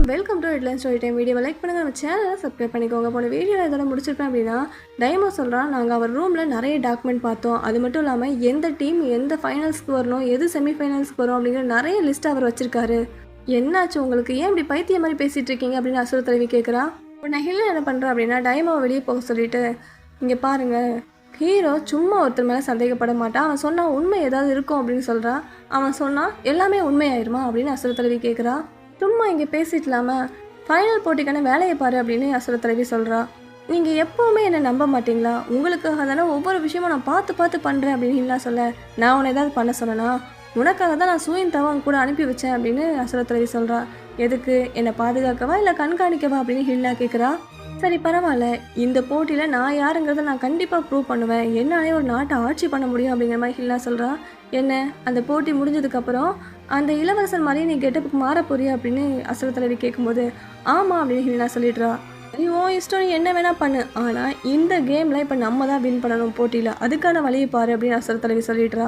Welcome to headline story time. வீடியோவை like பண்ணுங்கள், நம்ம சேனலை சப்ஸ்கிரைப் பண்ணிக்கோங்க. போன வீடியோவில் இதோட முடிச்சிருப்பேன் அப்படின்னா, டைமோ சொல்கிறான், நாங்கள் அவர் ரூமில் நிறைய டாக்குமெண்ட் பார்த்தோம். அது மட்டும் இல்லாமல் எந்த டீம் எந்த ஃபைனல்ஸ்க்கு வரணும், எது செமிஃபைனல்ஸ்க்கு வரும் அப்படிங்கிற நிறைய லிஸ்ட் அவர் வச்சிருக்காரு. என்னாச்சு உங்களுக்கு, ஏன் இப்படி பைத்திய மாதிரி பேசிகிட்டு இருக்கீங்க அப்படின்னு அசுர தலைவி கேட்குறா. உன்னை ஹில் என்ன பண்ணுறா அப்படின்னா, டைமோவை வெளியே போக சொல்லிட்டு, இங்கே பாருங்கள், ஹீரோ சும்மா ஒருத்தர் மேலே சந்தேகப்பட மாட்டான். அவன் சொன்னால் உண்மை ஏதாவது இருக்கும் அப்படின்னு சொல்கிறான். அவன் சொன்னால் எல்லாமே உண்மையாயிருமா அப்படின்னு அசுர தலைவி கேட்குறா. சும்மா இங்கே பேசிட்டு இல்லாமல் ஃபைனல் போட்டிக்கான வேலையை பாரு அப்படின்னு அசுர தலைவி சொல்கிறா. நீங்கள் எப்போவுமே என்னை நம்ப மாட்டிங்களா? உங்களுக்காக தானே ஒவ்வொரு விஷயமும் நான் பார்த்து பண்ணுறேன் அப்படின்னு சொல்ல, நான் உன்னை ஏதாவது பண்ண சொன்னேன்னா, உனக்காக தான் நான் சூயின் தவன் கூட அனுப்பி வச்சேன் அப்படின்னு அசுர தலைவி சொல்கிறா. எதுக்கு, என்னை பாதுகாக்கவா இல்லை கண்காணிக்கவா அப்படின்னு ஹில்லா கேட்குறா. சரி பரவாயில்ல, இந்த போட்டியில் நான் யாருங்கிறத நான் கண்டிப்பாக ப்ரூவ் பண்ணுவேன், என்னாலே ஒரு நாட்டை ஆட்சி பண்ண முடியும் அப்படிங்கிற மாதிரி ஹில்லா சொல்கிறா. என்ன, அந்த போட்டி முடிஞ்சதுக்கப்புறம் அந்த இளவரசன் மாதிரியே நீ கெட்டப்புக்கு மாற போறியா அப்படின்னு அசுர தலைவி கேட்கும்போது, ஆமாம் அப்படின்னு ஹில்லா சொல்லிடுறா. சரி ஓ இஷ்டம், நீ என்ன வேணால் பண்ணு, ஆனால் இந்த கேமில் இப்போ நம்ம தான் வின் பண்ணணும் போட்டியில், அதுக்கான வழியை பாரு அப்படின்னு அசுர தலைவி சொல்லிடுறா.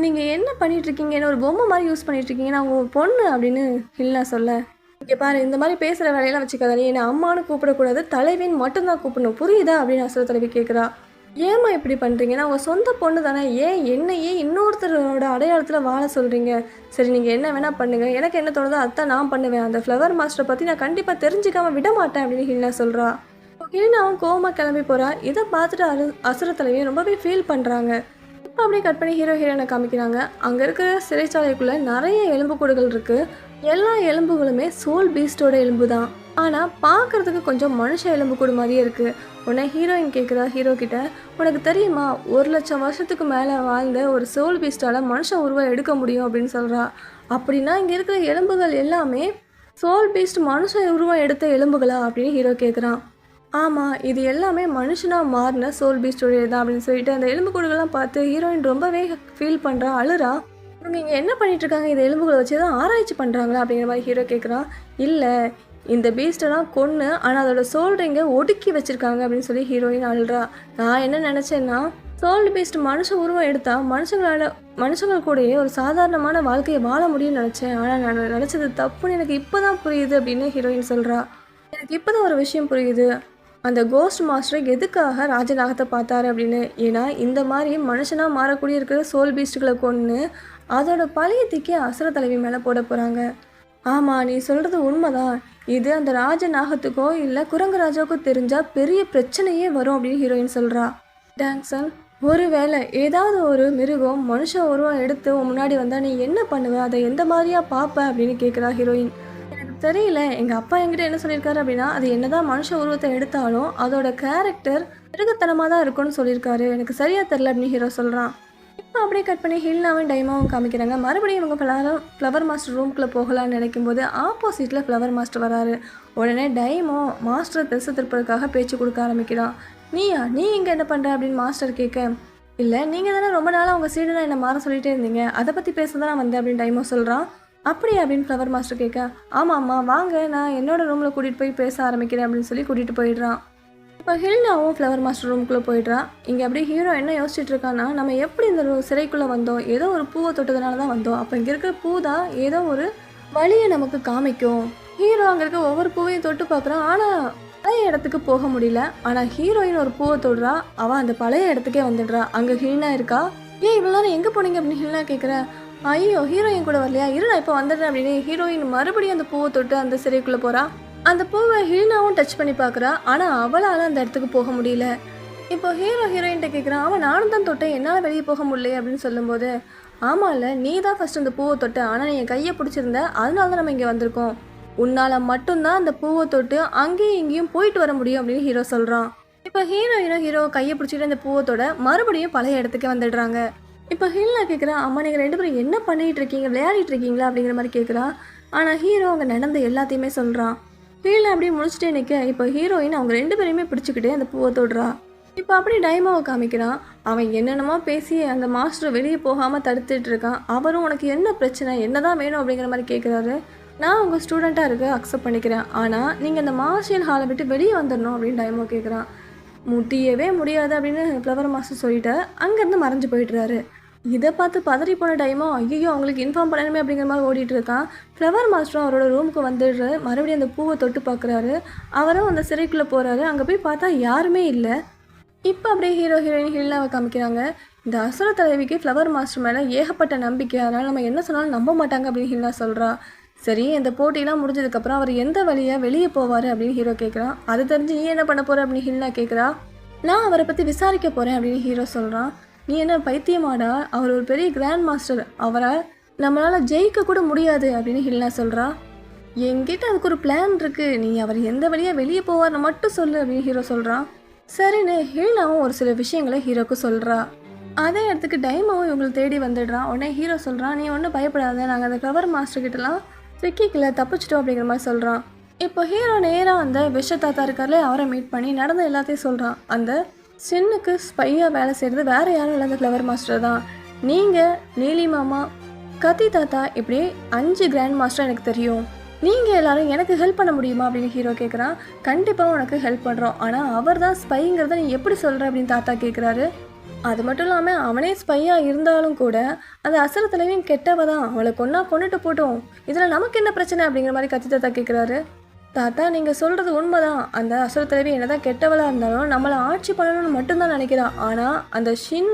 நீங்கள் என்ன பண்ணிகிட்ருக்கீங்க, என்ன ஒரு பொம்மை மாதிரி யூஸ் பண்ணிகிட்ருக்கீங்க, நான் உங்கள் பொண்ணு அப்படின்னு ஹில்லா சொல்ல, இங்கே பாரு, இந்த மாதிரி பேசுகிற வேலையெல்லாம் வச்சுக்காத, நீ என்னை அம்மானு கூப்பிடக்கூடாது, தலைவின்னு மட்டும்தான் கூப்பிடணும், புரியுதா அப்படின்னு அசுர தலைவி கேட்குறா. ஏம்மா இப்படி பண்ணுறீங்க, நான் உங்கள் சொந்த பொண்ணு தானே, ஏன் என்னையே இன்னொருத்தரோட அடையாளத்தில் வாழ சொல்கிறீங்க? சரி நீங்கள் என்ன வேணால் பண்ணுங்கள், எனக்கு என்ன தோணுதோ அதான் நான் பண்ணுவேன், அந்த ஃப்ளவர் மாஸ்டரை பற்றி நான் கண்டிப்பாக தெரிஞ்சிக்காமல் விட மாட்டேன் அப்படின்னு ஹில்னா சொல்கிறா. ஹில்னாவும் கோவமாக கிளம்பி போகிறா. இதை பார்த்துட்டு அசுர தலைவியும் ரொம்பவே ஃபீல் பண்ணுறாங்க. இப்போ அப்படியே கட் பண்ணி ஹீரோயினை காமிக்கிறாங்க. அங்கே இருக்கிற சிறைச்சாலைக்குள்ளே நிறைய எலும்புக்கூடுகள் இருக்குது. எல்லா எலும்புகளுமே சோல் பீஸ்டோட எலும்பு தான், ஆனால் பார்க்குறதுக்கு கொஞ்சம் மனுஷ எலும்புக்கூடு மாதிரியே இருக்குது. உடனே ஹீரோயின் கேட்குறா ஹீரோ கிட்ட, உனக்கு தெரியுமா 1,00,000 வருஷத்துக்கு மேலே வாழ்ந்த ஒரு சோல் பீஸ்டால் மனுஷன் உருவம் எடுக்க முடியும் அப்படின்னு சொல்கிறா. அப்படின்னா இங்கே இருக்கிற எலும்புகள் எல்லாமே சோல் பீஸ்ட் மனுஷன் உருவம் எடுத்த எலும்புகளா அப்படின்னு ஹீரோ கேட்குறான். ஆமாம், இது எல்லாமே மனுஷனாக மாறின சோல் பீஸ்டோடைய தான் அப்படின்னு சொல்லிட்டு அந்த எலும்புக்கூடுகள்லாம் பார்த்து ஹீரோயின் ரொம்பவே ஃபீல் பண்ணுறா, அழுறா. இவங்க இங்கே என்ன பண்ணிகிட்ருக்காங்க, இந்த எலும்புகளை வச்சு தான் ஆராய்ச்சி பண்ணுறாங்களா அப்படிங்கிற மாதிரி ஹீரோ கேட்குறான். இல்லை, இந்த பீஸ்டெல்லாம் கொன்று ஆனால் அதோட சோல் ரிங்கை ஒடுக்கி வச்சுருக்காங்க அப்படின்னு சொல்லி ஹீரோயின் அழுறா. நான் என்ன நினச்சேன்னா, சோல் பீஸ்ட் மனுஷ உருவம் எடுத்தால் மனுஷங்கள் கூடயே ஒரு சாதாரணமான வாழ்க்கையை வாழ முடியும்னு நினச்சேன், ஆனால் நான் நினச்சது தப்புன்னு எனக்கு இப்போ தான் புரியுது அப்படின்னு ஹீரோயின் சொல்கிறா. எனக்கு இப்போ தான் ஒரு விஷயம் புரியுது, அந்த கோஸ்ட் மாஸ்டர் எதுக்காக ராஜநாகத்தை பார்த்தாரு அப்படின்னு. ஏன்னா இந்த மாதிரி மனுஷனாக மாறக்கூடிய இருக்கிற சோல் பீஸ்ட்டுகளை கொன்று அதோட பழையத்துக்கே அசுர தலைவி மேலே போட போகிறாங்க. ஆமாம், நீ சொல்கிறது உண்மைதான், இது அந்த ராஜநாகத்துக்கோ இல்லை குரங்குராஜாவுக்கோ தெரிஞ்சால் பெரிய பிரச்சனையே வரும் அப்படின்னு ஹீரோயின் சொல்கிறா. டாங்ஸன், ஒருவேளை ஏதாவது ஒரு மிருகம் மனுஷ உருவம் எடுத்து முன்னாடி வந்தால் நீ என்ன பண்ணுவ, அதை எந்த மாதிரியா பார்ப்ப அப்படின்னு கேட்குறா ஹீரோயின். எனக்கு தெரியல, எங்கள் அப்பா என்கிட்ட என்ன சொல்லியிருக்காரு அப்படின்னா, அது என்னதான் மனுஷ உருவத்தை எடுத்தாலும் அதோட கேரக்டர் மிருகத்தனமாக தான் இருக்கும்னு சொல்லியிருக்காரு, எனக்கு சரியாக தெரில அப்படின்னு ஹீரோ சொல்கிறான். இப்போ அப்படியே கட் பண்ணி ஹில்னாவும் டைமாவும் காமிக்கிறாங்க. மறுபடியும் இவங்க ஃப்ளவர் மாஸ்டர் ரூம்குள்ளே போகலான்னு நினைக்கும் போது ஆப்போசிட்டில் ஃப்ளவர் மாஸ்டர் வராரு. உடனே டைமோ மாஸ்டரை திசை திருப்பதுக்காக பேச்சு கொடுக்க ஆரம்பிக்கிறான். நீ இங்கே என்ன பண்ணுற அப்படின்னு மாஸ்டர் கேட்க, இல்லை நீங்கள் தானே ரொம்ப நாளாக அவங்க சீடனாக என்னை மாற சொல்லிகிட்டே இருந்தீங்க, அதை பற்றி பேச தான் நான் வந்தேன் அப்படின்னு டைமோ சொல்கிறான். அப்படியே அப்படின்னு ஃப்ளவர் மாஸ்டர் கேட்க, ஆமாம்மா வாங்க, நான் என்னோடய ரூமில் கூட்டிகிட்டு போய் பேச ஆரம்பிக்கிறேன் அப்படின்னு சொல்லி கூட்டிகிட்டு போயிடுறான். இப்போ ஹில்னாவும் ஃப்ளவர் மாஸ்டர் ரூம்குள்ளே போயிடுறான். இங்கே அப்படியே ஹீரோ என்ன யோசிச்சுட்டு இருக்கான்னா, நம்ம எப்படி இந்த சிறைக்குள்ளே வந்தோம், ஏதோ ஒரு பூவை தொட்டதுனால தான் வந்தோம், அப்போ இங்கே இருக்கிற பூ தான் ஏதோ ஒரு வழியை நமக்கு காமிக்கும். ஹீரோ அங்கே இருக்க ஒவ்வொரு பூவையும் தொட்டு பார்க்குறான், ஆனால் பழைய இடத்துக்கு போக முடியல. ஆனால் ஹீரோயின் ஒரு பூவை தொடுறா, அவள் அந்த பழைய இடத்துக்கே வந்துடுறா. அங்கே ஹில்னா இருக்கா. ஏன் இவ்வளோ நேரம் எங்கே போனீங்க அப்படின்னு ஹில்னா கேட்குற. ஐயோ ஹீரோயின் கூட வரலையா, இரு நான் இப்போ வந்துடுறேன் அப்படின்னு ஹீரோயின் மறுபடியும் அந்த பூவை தொட்டு அந்த சிறைக்குள்ளே போகிறா. அந்த பூவை ஹில்னாவும் டச் பண்ணி பார்க்குறா, ஆனால் அவளால் அந்த இடத்துக்கு போக முடியல. இப்போ ஹீரோயின்ட்ட கேட்குறான், அவன் நானும் தான் தொட்டேன், என்னால் வெளியே போக முடியல அப்படின்னு சொல்லும்போது, ஆமாம் இல்லை, நீ தான் ஃபஸ்ட் அந்த பூவை தொட்ட, ஆனால் நீ என் கையை பிடிச்சிருந்த, அதனால தான் நம்ம இங்கே வந்திருக்கோம், உன்னால் மட்டும்தான் அந்த பூவை தொட்டு அங்கேயும் இங்கேயும் போயிட்டு வர முடியும் அப்படின்னு ஹீரோ சொல்கிறான். இப்போ ஹீரோ கையை பிடிச்சிட்டு அந்த பூவத்தோட மறுபடியும் பழைய இடத்துக்கே வந்துடுறாங்க. இப்போ ஹீல்னா கேட்குறான், அம்மா நீங்கள் 2 பேரும் என்ன பண்ணிகிட்டு இருக்கீங்க, விளையாடிட்டு இருக்கீங்களா அப்படிங்கிற மாதிரி கேட்குறான். ஆனால் ஹீரோ அங்கே நடந்த எல்லாத்தையுமே சொல்கிறான். ஹீல்னா அப்படியே முடிச்சுட்டே நிற்க, இப்போ ஹீரோயின் அவங்க 2 பேரையுமே பிடிச்சிக்கிட்டே அந்த பூவை தொடுறா. இப்போ அப்படியே டைமாவை காமிக்கிறான். அவன் என்னென்னமோ பேசி அந்த மாஸ்டர் வெளியே போகாமல் தடுத்துட்டு இருக்கான். அவரும் உனக்கு என்ன பிரச்சனை, என்ன தான் வேணும் அப்படிங்கிற மாதிரி கேட்குறாரு. நான் உங்கள் ஸ்டூடெண்ட்டாக இருக்க அக்செப்ட் பண்ணிக்கிறேன், ஆனால் நீங்கள் இந்த மார்ஷியல் ஹாலை விட்டு வெளியே வந்துடணும் அப்படின்னு டைமோ கேட்குறான். முடியவே முடியாது அப்படின்னு ஃப்ளவர் மாஸ்டர் சொல்லிட்டு அங்கேருந்து மறைஞ்சு போயிடுறாரு. இதை பார்த்து பதறி போன டைமோ ஐயோ அவங்களுக்கு இன்ஃபார்ம் பண்ணணுமே அப்படிங்கிற மாதிரி ஓடிட்டு இருக்கான். ஃப்ளவர் மாஸ்டரும் அவரோட ரூமுக்கு வந்துடுற மறுபடியும் அந்த பூவை தொட்டு பார்க்குறாரு. அவரும் அந்த சிறைக்குள்ளே போகிறாரு. அங்கே போய் பார்த்தா யாருமே இல்லை. இப்போ அப்படியே ஹீரோ ஹீரோயின் ஹில்னாவை காமிக்கிறாங்க. இந்த அசுர தலைவிக்கு ஃப்ளவர் மாஸ்டர் மேலே ஏகப்பட்ட நம்பிக்கை, அதனால் நம்ம என்ன சொன்னாலும் நம்ப மாட்டாங்க அப்படின்னு ஹில்னா சொல்கிறா. சரி, இந்த போட்டியெலாம் முடிஞ்சதுக்கப்புறம் அவர் எந்த வழியாக வெளியே போவார் அப்படின்னு ஹீரோ கேட்குறான். அது தெரிஞ்சு நீ என்ன பண்ண போகிற அப்படின்னு ஹில்னா கேட்குறா. நான் அவரை பற்றி விசாரிக்க போகிறேன் அப்படின்னு ஹீரோ சொல்கிறான். நீ என்ன பைத்தியமாடா, அவர் ஒரு பெரிய கிராண்ட் மாஸ்டர், அவரை நம்மளால் ஜெயிக்க கூட முடியாது அப்படின்னு ஹில்னா சொல்கிறா. என்கிட்ட அதுக்கு ஒரு பிளான் இருக்குது, நீ அவர் எந்த வழியாக வெளியே போவார்னு மட்டும் சொல்லு அப்படின்னு ஹீரோ சொல்கிறான். சரின்னு ஹில்னாவும் ஒரு சில விஷயங்களை ஹீரோக்கு சொல்கிறா. அதே இடத்துக்கு டைமாவும் இவங்களை தேடி வந்துடுறான். உடனே ஹீரோ சொல்கிறான், நீ ஒன்றும் பயப்படாத, நாங்கள் அந்த ஃப்ளவர் மாஸ்டர்கிட்டலாம் சிக்கிக்கல, தப்பிச்சிட்டோம் அப்படிங்கிற மாதிரி சொல்கிறான். இப்போ ஹீரோ நேராக அந்த விஷ தாத்தா இருக்கார்ல, அவரை மீட் பண்ணி நடந்த எல்லாத்தையும் சொல்கிறான். அந்த சின்னுக்கு ஸ்பையாக வேலை செய்கிறது வேறு யாரும் இல்லை, அந்த ஃப்ளவர் மாஸ்டர் தான். நீங்கள் நீலி மாமா, கத்தி தாத்தா, இப்படி 5 கிராண்ட் மாஸ்டர் எனக்கு தெரியும். நீங்கள் எல்லோரும் எனக்கு ஹெல்ப் பண்ண முடியுமா அப்படின்னு ஹீரோ கேட்குறான். கண்டிப்பாக உனக்கு ஹெல்ப் பண்ணுறோம், ஆனால் அவர் தான் ஸ்பைங்கிறத நீ எப்படி சொல்கிற அப்படின்னு தாத்தா கேட்குறாரு. அது மட்டும் இல்லாமல் அவனே ஸ்பையாக இருந்தாலும் கூட அந்த அசுர தலைவியும் கெட்டவ தான், அவளை கொண்டுட்டு போட்டோம், இதில் நமக்கு என்ன பிரச்சனை அப்படிங்கிற மாதிரி கத்தி தாத்தா கேட்குறாரு. தாத்தா நீங்கள் சொல்கிறது உண்மைதான், அந்த அசுர தலைவி என்ன தான் கெட்டவளாக இருந்தாலும் நம்மளை ஆட்சி பண்ணணும்னு மட்டும்தான் நினைக்கிறான். ஆனால் அந்த ஷின்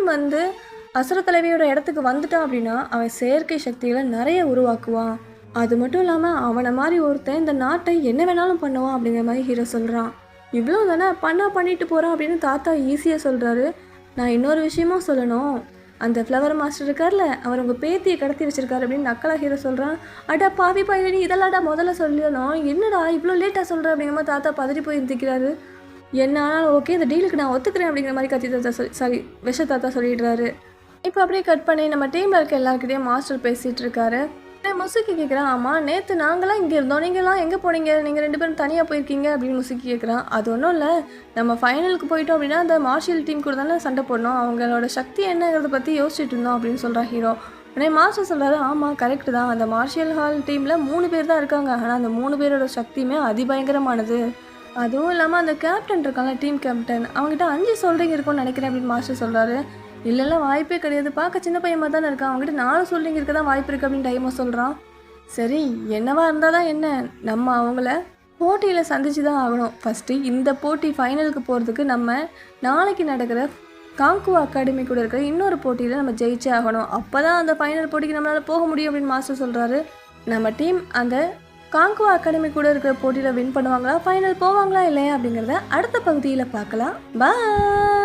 அசுர தலைவியோட இடத்துக்கு வந்துட்டான் அப்படின்னா அவன் செயற்கை சக்திகளை நிறைய உருவாக்குவான். அது மட்டும் இல்லாமல் அவனை மாதிரி ஒருத்தன் இந்த நாட்டை என்ன வேணாலும் பண்ணுவான் அப்படிங்கிற மாதிரி ஹீரோ சொல்கிறான். இவ்வளோ தானே பண்ணிட்டு போகிறான் அப்படின்னு தாத்தா ஈஸியாக சொல்கிறாரு. நான் இன்னொரு விஷயமும் சொல்லணும், அந்த ஃப்ளவர் மாஸ்டர் இருக்கார்ல, அவர் உங்கள் பேத்தியை கடத்தி வச்சிருக்காரு அப்படின்னு நக்கலா ஹீரோ சொல்கிறான். அடா பாவி பாய்வனி, இதெல்லாம்டா முதல்ல சொல்லணும், என்னடா இவ்வளோ லேட்டாக சொல்கிறேன் அப்படிங்கிற மாதிரி தாத்தா பதறி போய் இருந்துக்கிறாரு. என்ன ஆனாலும் ஓகே, இந்த டீலுக்கு நான் ஒத்துக்கிறேன் அப்படிங்கிற மாதிரி கத்தி தாத்தா சாரி விஷ தாத்தா சொல்லிடுறாரு. இப்போ அப்படியே கட் பண்ணி நம்ம டீமில் இருக்க எல்லாருக்கிட்டையும் மாஸ்டர் பேசிகிட்டு இருக்காரு. முசுக்கி கேட்குறான், ஆமாம் நேற்று நாங்களாம் இங்கே இருந்தோம், நீங்களாம் எங்கே போனீங்க, நீங்கள் 2 பேரும் தனியாக போயிருக்கீங்க அப்படின்னு முசுக்கி கேட்குறான். அது ஒன்றும் இல்லை, நம்ம ஃபைனலுக்கு போயிட்டோம் அப்படின்னா அந்த மார்ஷியல் டீம் கூட தானே சண்டை போடணும், அவங்களோட சக்தி என்னங்கிறத பற்றி யோசிச்சுட்டு இருந்தோம் அப்படின்னு சொல்கிறான் ஹீரோ. உடனே மாஸ்டர் சொல்கிறாரு, ஆமாம் கரெக்டு தான், அந்த மார்ஷியல் ஹால் டீமில் 3 பேர் தான் இருக்காங்க, ஆனால் அந்த 3 பேரோட சக்தியுமே அதிபயங்கரமானது. அதுவும் இல்லாமல் அந்த கேப்டன் இருக்காங்க, டீம் கேப்டன், அவங்ககிட்ட 5 சொல்கிறீங்க இருக்கும்னு நினைக்கிறேன் அப்படின்னு மாஸ்டர் சொல்கிறாரு. இல்லைல்ல வாய்ப்பே கிடையாது, பார்க்க சின்ன பையமாக தானே இருக்கான், அவங்ககிட்ட 4 சொல்கிறீங்க இருக்க தான் வாய்ப்பு இருக்குது அப்படின்னு டைமாக சொல்கிறான். சரி, என்னவா இருந்தால் தான் என்ன, நம்ம அவங்கள போட்டியில் சந்திச்சு தான் ஆகணும். ஃபஸ்ட்டு இந்த போட்டி ஃபைனலுக்கு போகிறதுக்கு நம்ம நாளைக்கு நடக்கிற காங்குவா அகாடமி கூட இருக்கிற இன்னொரு போட்டியில் நம்ம ஜெயிச்சே ஆகணும், அப்போ தான் அந்த ஃபைனல் போட்டிக்கு நம்மளால் போக முடியும் அப்படின்னு மாஸ்டர் சொல்கிறாரு. நம்ம டீம் அந்த காங்குவா அகாடமி கூட இருக்கிற போட்டியில் வின் பண்ணுவாங்களா, ஃபைனல் போவாங்களா இல்லையா அப்படிங்கிறத அடுத்த பகுதியில் பார்க்கலாம். பாய்.